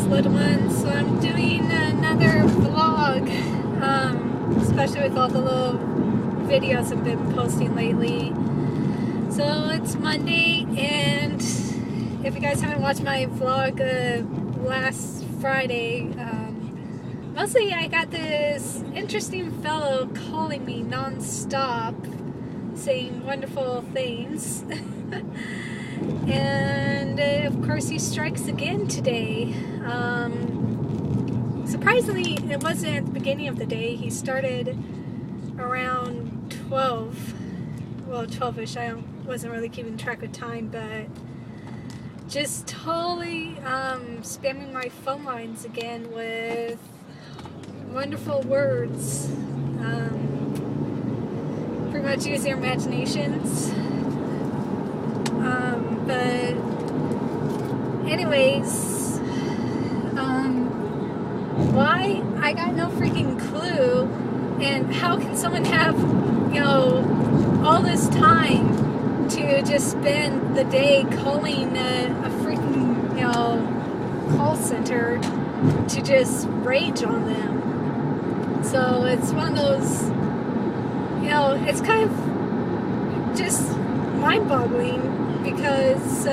little ones. So I'm doing another vlog, especially with all the little videos I've been posting lately. So it's Monday, and if you guys haven't watched my vlog last Friday, mostly I got this interesting fellow calling me non-stop, saying wonderful things. And of course he strikes again today. Surprisingly, it wasn't at the beginning of the day. He started around 12. Well, 12ish. I wasn't really keeping track of time, but just totally spamming my phone lines again with wonderful words. Pretty much use your imaginations. But anyways, why? I got no freaking clue. And how can someone have, all this time to just spend the day calling a freaking, call center to just rage on them? So it's one of those, it's kind of just mind-boggling, because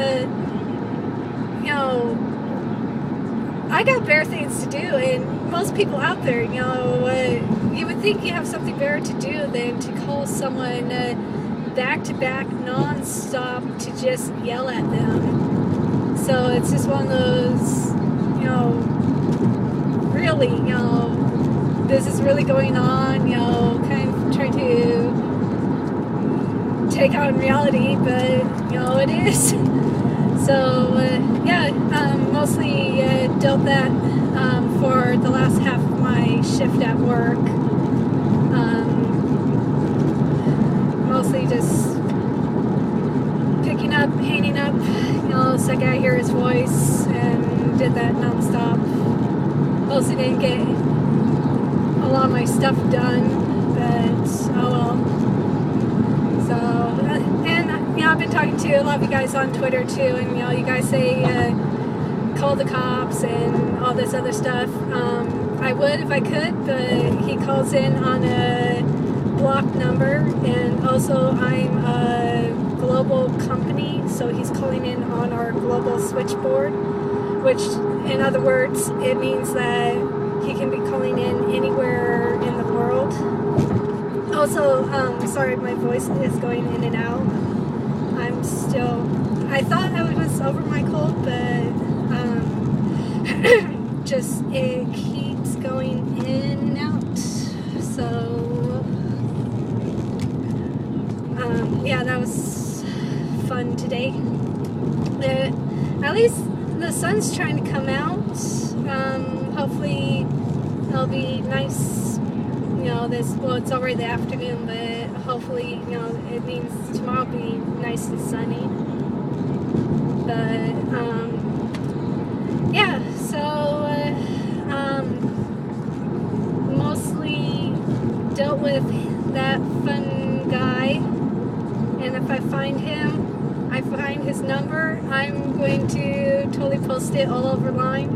I got better things to do, and most people out there, you would think you have something better to do than to call someone back-to-back non-stop to just yell at them. So it's just one of those, really, this is really going on, kind of trying to take on reality, but it is. So mostly dealt that for the last half of my shift at work. Mostly just picking up, hanging up, the second I hear his voice, and did that nonstop. Mostly didn't get a lot of my stuff done, but oh well. I've been talking to a lot of you guys on Twitter too, and you guys say call the cops and all this other stuff. I would if I could, but he calls in on a blocked number, and also I'm a global company, so he's calling in on our global switchboard, which in other words it means that he can be calling in anywhere in the world. Also, sorry, my voice is going in and out. I thought I was over my cold, but just it keeps going in and out. So that was fun today. At least the sun's trying to come out. Hopefully it'll be nice. It's already the afternoon, but hopefully, it means tomorrow will be nice and sunny. But, mostly dealt with that fun guy, and if I find him, I find his number, I'm going to totally post it all over line,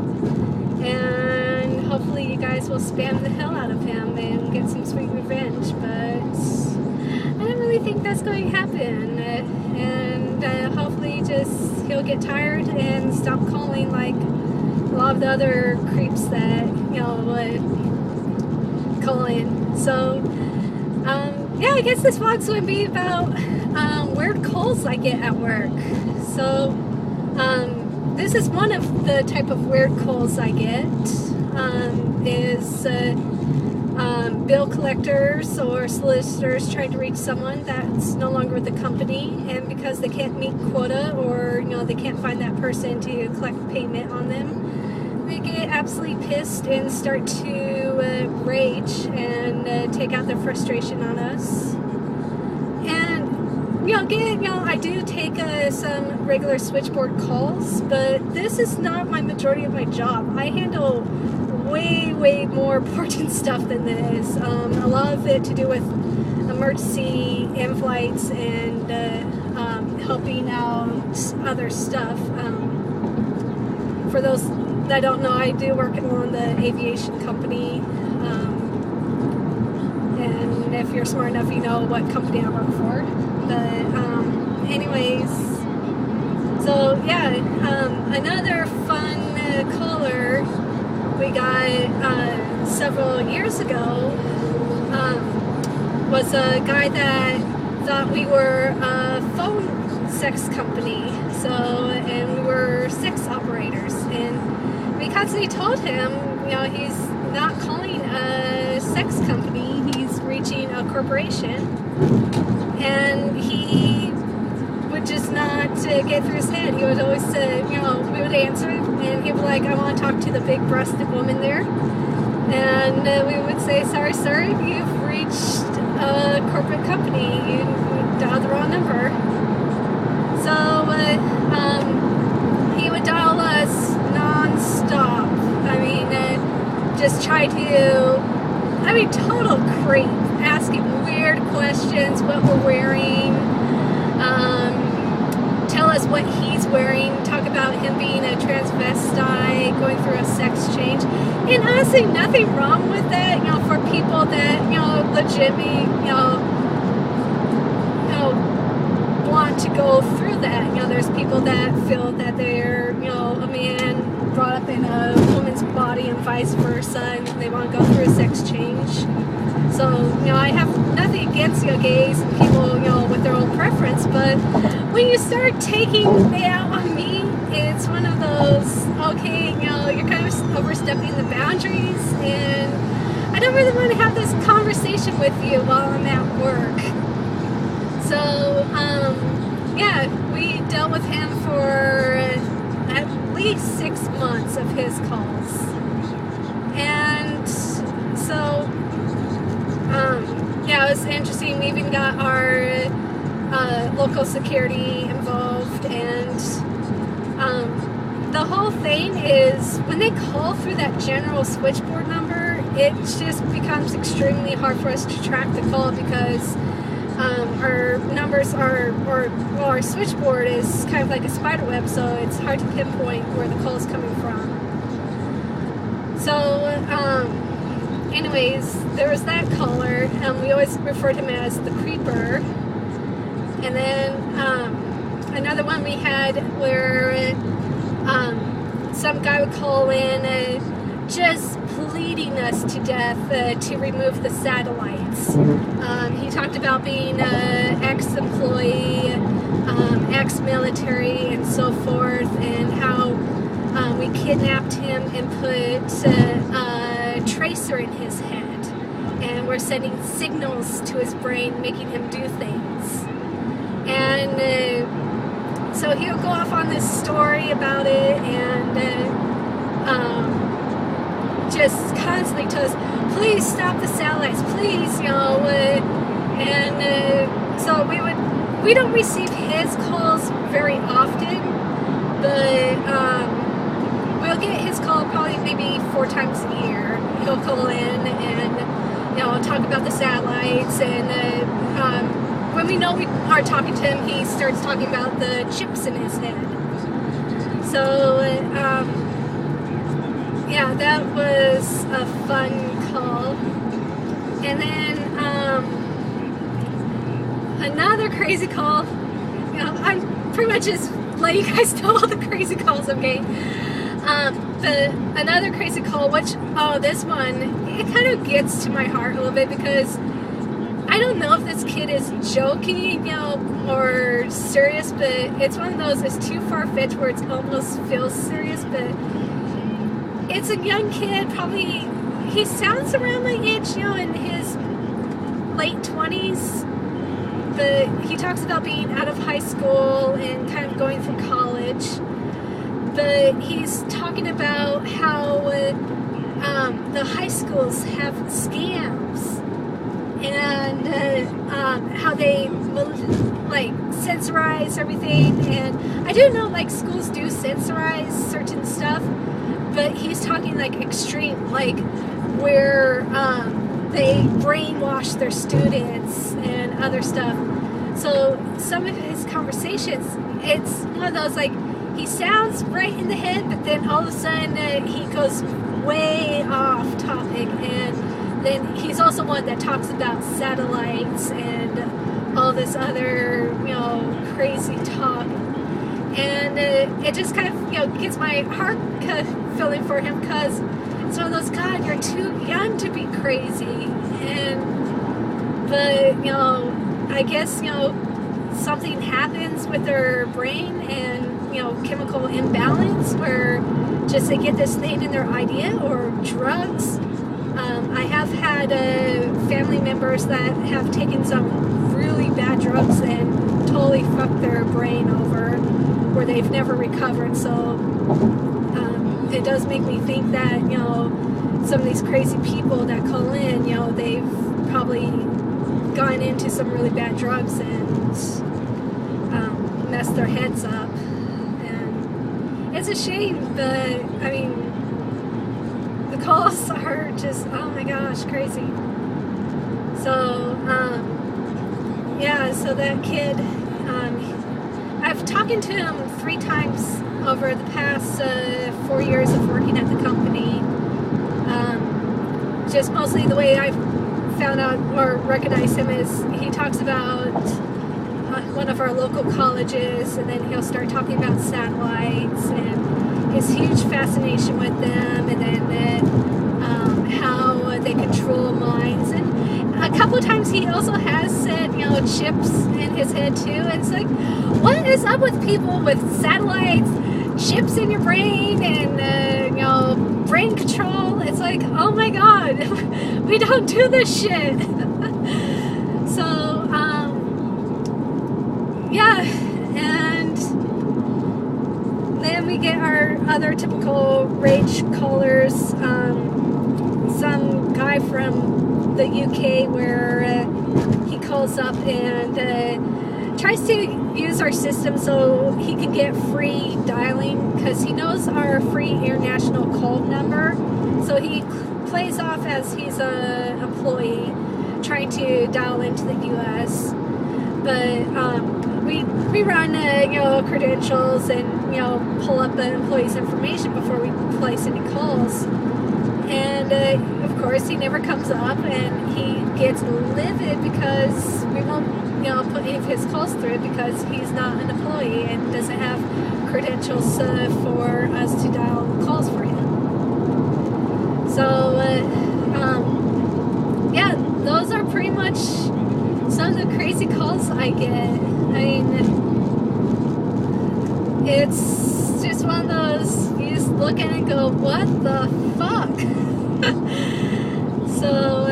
and hopefully you guys will spam the hell out of him and get some sweet revenge, but I don't really think that's going to happen, and hopefully he'll get tired and stop calling like a lot of the other creeps that, would call in. So, I guess this vlog's going to be about weird calls I get at work. So, this is one of the type of weird calls I get, is bill collectors or solicitors trying to reach someone that's no longer with the company, and because they can't meet quota, or they can't find that person to collect payment on them, they get absolutely pissed and start to rage and take out their frustration on us. And I do take some regular switchboard calls, but this is not my majority of my job. I handle way more important stuff than this. A lot of it to do with emergency in-flights and helping out other stuff. For those that don't know, I do work in the aviation company. And if you're smart enough, you know what company I work for. But anyways, so yeah, another fun caller we got several years ago was a guy that thought we were a phone sex company. So, and we were sex operators, and we constantly told him, you know, he's not calling a sex company, he's reaching a corporation, and he would just not get through his head. He would always say, you know, we would answer, and he'd be like, I want to talk to the big-breasted woman there, and we would say, sorry sir, you've reached a corporate company, you dialed the wrong number. So he would dial us non-stop. I mean, just try to, total creep, asking weird questions, what we're wearing, tell us what he's wearing, talk about him being a transvestite, going through a sex change. And honestly, nothing wrong with that, you know, for people that, you know, legitimately, you know, want to go through that. You know, there's people that feel that they're, you know, a man brought up in a woman's body and vice versa, and they want to go through a sex change. So, you know, I have nothing against, you know, gays and people, you know, with their own preference, but when you start taking it out on me, it's one of those, okay, you know, you're kind of overstepping the boundaries, and I don't really want to have this conversation with you while I'm at work. So, yeah, we dealt with him for at least 6 months of his calls. And so, yeah, it was interesting. We even got our local security involved, and the whole thing is when they call through that general switchboard number, it just becomes extremely hard for us to track the call because our numbers are, our switchboard is kind of like a spider web, so it's hard to pinpoint where the call is coming from. So, anyways, there was that caller, and we always referred him as the creeper. And then another one we had where some guy would call in just pleading us to death to remove the satellites. He talked about being an ex-employee, ex-military, and so forth, and how we kidnapped him and put a tracer in his head, and we're sending signals to his brain, making him do things. And so he'll go off on this story about it, and just constantly tell us, please stop the satellites, please, you know, and so we don't receive his calls very often, but we'll get his call probably maybe 4 times a year. He'll call in and, you know, talk about the satellites, and when we know we are talking to him, he starts talking about the chips in his head. So, yeah, that was a fun call. And then another crazy call. You know, I'm pretty much just letting you guys know all the crazy calls, okay? Another crazy call, which, this one, it kind of gets to my heart a little bit because I don't know if this kid is joking, you know, or serious, but it's one of those, it's too far-fetched where it almost feels serious, but it's a young kid, probably, he sounds around my age, you know, in his late 20s, but he talks about being out of high school and kind of going through college, but he's talking about how the high schools have scams, and how they like censorize everything. And I do know like schools do censorize certain stuff, but he's talking like extreme, like where they brainwash their students and other stuff. So some of his conversations, it's one of those like he sounds right in the head, but then all of a sudden he goes way off topic, and then he's also one that talks about satellites and all this other, crazy talk. And it just kind of, gets my heart feeling for him, because it's one of those, God, you're too young to be crazy. But I guess, something happens with their brain and, chemical imbalance where just they get this thing in their idea, or drugs. I have had family members that have taken some really bad drugs and totally fucked their brain over, where they've never recovered. So it does make me think that, some of these crazy people that call in, they've probably gone into some really bad drugs and messed their heads up. And it's a shame, but I mean, the calls are just, oh my gosh, crazy. So so that kid, I've talked to him 3 times over the past 4 years of working at the company. Just mostly the way I've found out or recognized him is he talks about one of our local colleges, and then he'll start talking about satellites and his huge fascination with them, and then how they control minds. And a couple of times he also has said, chips in his head too. And it's like, what is up with people with satellites, chips in your brain, and brain control? It's like, oh my God, we don't do this shit. So and then we get our other typical rage callers. Some guy from the UK where he calls up and tries to use our system so he can get free dialing, because he knows our free international call number. So he plays off as he's an employee trying to dial into the US. But we run credentials and pull up the employee's information before we place any calls. And of course he never comes up, and he gets livid because we won't put any of his calls through because he's not an employee and doesn't have credentials for us to dial calls for him. So those are pretty much some of the crazy calls I get. I mean, it's just one of those, you just look at it and go, what the fuck? So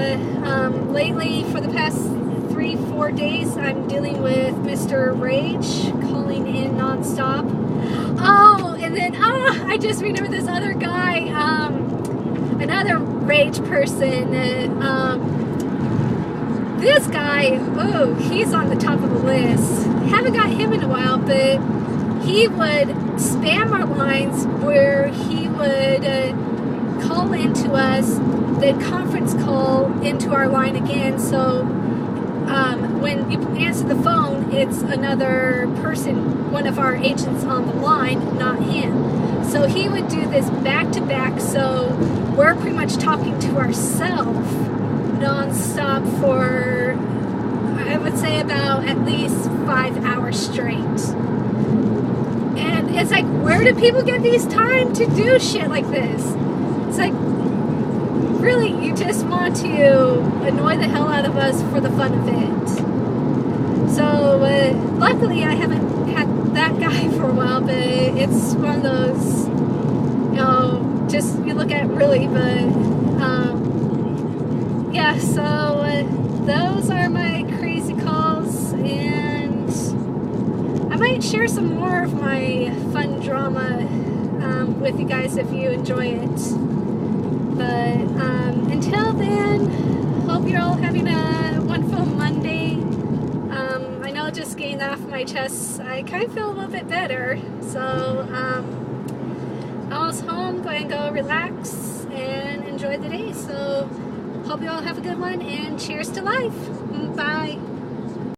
lately, for the past 3-4 days, I'm dealing with Mr. Rage calling in nonstop. Oh, and then I just remember this other guy, another rage person. This guy, he's on the top of the list. Haven't got him in a while, but he would spam our lines where he would call into us, then conference call into our line again. So when you answer the phone, it's another person, one of our agents on the line, not him. So he would do this back to back, so we're pretty much talking to ourselves non-stop for, I would say, about at least 5 hours straight. And it's like, where do people get these time to do shit like this? It's like, really, you just want to annoy the hell out of us for the fun of it. So luckily I haven't had that guy for a while, but it's one of those, just you look at it really, but so those are my crazy calls, and I might share some more of my fun drama with you guys if you enjoy it. But until then, hope you're all having a wonderful Monday. I know just getting that off my chest, I kind of feel a little bit better. So almost home, go and go relax and enjoy the day. So hope you all have a good one, and cheers to life. Bye.